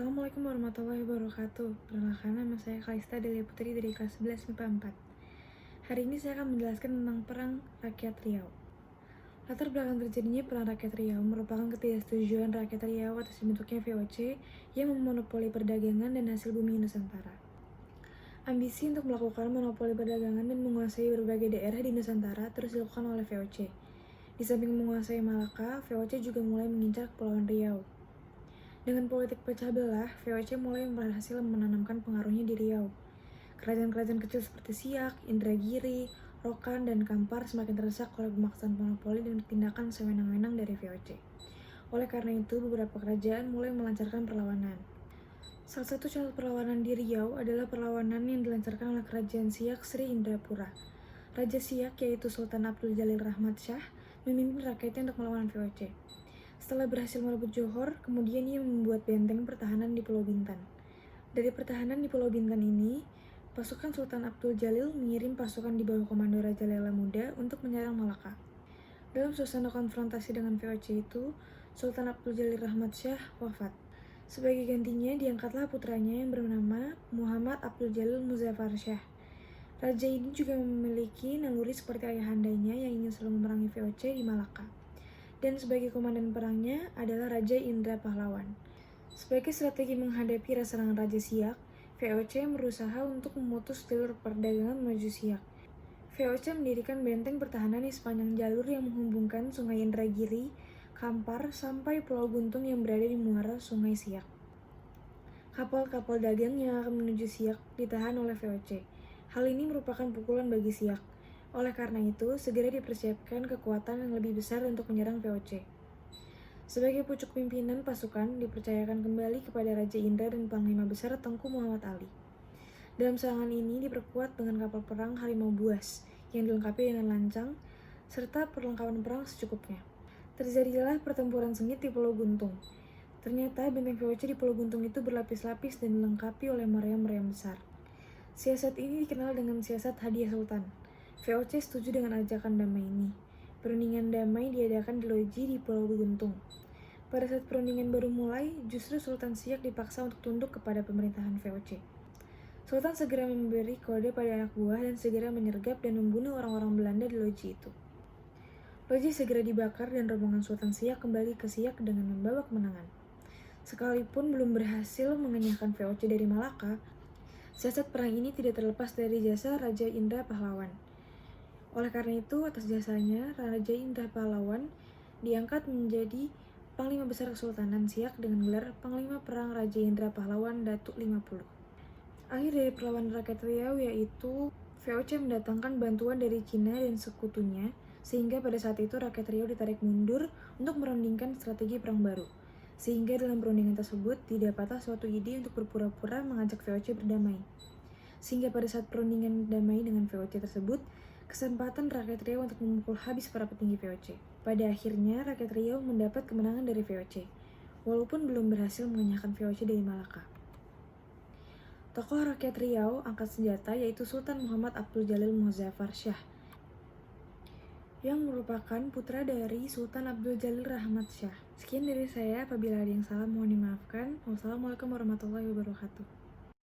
Assalamualaikum warahmatullahi wabarakatuh. Perkenalkan, nama saya Kalista Delia Putri dari kelas 11 MIPA 4. Hari ini saya akan menjelaskan tentang Perang Rakyat Riau. Latar belakang terjadinya Perang Rakyat Riau merupakan ketidaksetujuan rakyat Riau atas dibentuknya VOC yang memonopoli perdagangan dan hasil bumi Nusantara. Ambisi untuk melakukan monopoli perdagangan dan menguasai berbagai daerah di Nusantara terus dilakukan oleh VOC. Di samping menguasai Malaka, VOC juga mulai mengincar Kepulauan Riau. Dengan politik pecah belah, VOC mulai berhasil menanamkan pengaruhnya di Riau. Kerajaan-kerajaan kecil seperti Siak, Indragiri, Rokan, dan Kampar semakin terdesak oleh pemaksaan monopoli dan tindakan sewenang-wenang dari VOC. Oleh karena itu, beberapa kerajaan mulai melancarkan perlawanan. Salah satu contoh perlawanan di Riau adalah perlawanan yang dilancarkan oleh Kerajaan Siak Sri Indrapura. Raja Siak, yaitu Sultan Abdul Jalil Rahmat Shah, memimpin rakyatnya untuk melawan VOC. Setelah berhasil merebut Johor, kemudian ia membuat benteng pertahanan di Pulau Bintan. Dari pertahanan di Pulau Bintan ini, pasukan Sultan Abdul Jalil mengirim pasukan di bawah komando Raja Lela Muda untuk menyerang Malaka. Dalam suasana konfrontasi dengan VOC itu, Sultan Abdul Jalil Rahmat Shah wafat. Sebagai gantinya, diangkatlah putranya yang bernama Muhammad Abdul Jalil Muzaffar Shah. Raja ini juga memiliki naluri seperti ayahandanya yang ingin selalu memerangi VOC di Malaka. Dan sebagai komandan perangnya adalah Raja Indra Pahlawan. Sebagai strategi menghadapi serangan Raja Siak, VOC berusaha untuk memutus jalur perdagangan menuju Siak. VOC mendirikan benteng pertahanan di sepanjang jalur yang menghubungkan Sungai Indragiri, Kampar, sampai Pulau Guntung yang berada di muara Sungai Siak. Kapal-kapal dagang yang akan menuju Siak ditahan oleh VOC. Hal ini merupakan pukulan bagi Siak. Oleh karena itu, segera dipersiapkan kekuatan yang lebih besar untuk menyerang VOC. Sebagai pucuk pimpinan pasukan, dipercayakan kembali kepada Raja Indra dan Panglima Besar Tengku Muhammad Ali. Dalam serangan ini diperkuat dengan kapal perang Harimau Buas yang dilengkapi dengan lancang, serta perlengkapan perang secukupnya. Terjadilah pertempuran sengit di Pulau Guntung. Ternyata benteng VOC di Pulau Guntung itu berlapis-lapis dan dilengkapi oleh meriam-meriam besar. Siasat ini dikenal dengan siasat hadiah sultan. VOC setuju dengan ajakan damai ini. Perundingan damai diadakan di loji di Pulau Guntung. Pada saat perundingan baru mulai, justru Sultan Siak dipaksa untuk tunduk kepada pemerintahan VOC. Sultan segera memberi kode pada anak buah dan segera menyergap dan membunuh orang-orang Belanda di loji itu. Loji segera dibakar dan rombongan Sultan Siak kembali ke Siak dengan membawa kemenangan. Sekalipun belum berhasil mengenyahkan VOC dari Malaka, siasat perang ini tidak terlepas dari jasa Raja Indra Pahlawan. Oleh karena itu, atas jasanya, Raja Indra Pahlawan diangkat menjadi Panglima Besar Kesultanan Siak dengan gelar Panglima Perang Raja Indra Pahlawan Datuk 50. Akhir dari perlawanan rakyat Riau yaitu VOC mendatangkan bantuan dari Cina dan sekutunya, sehingga pada saat itu rakyat Riau ditarik mundur untuk merundingkan strategi perang baru. Sehingga dalam perundingan tersebut tidak patah suatu ide untuk berpura-pura mengajak VOC berdamai. Sehingga pada saat perundingan damai dengan VOC tersebut, kesempatan rakyat Riau untuk memukul habis para petinggi VOC. Pada akhirnya, rakyat Riau mendapat kemenangan dari VOC, walaupun belum berhasil mengenyahkan VOC dari Malaka. Tokoh rakyat Riau angkat senjata yaitu Sultan Muhammad Abdul Jalil Muzaffar Shah, yang merupakan putra dari Sultan Abdul Jalil Rahmat Shah. Sekian dari saya, apabila ada yang salah mohon dimaafkan. Wassalamualaikum warahmatullahi wabarakatuh.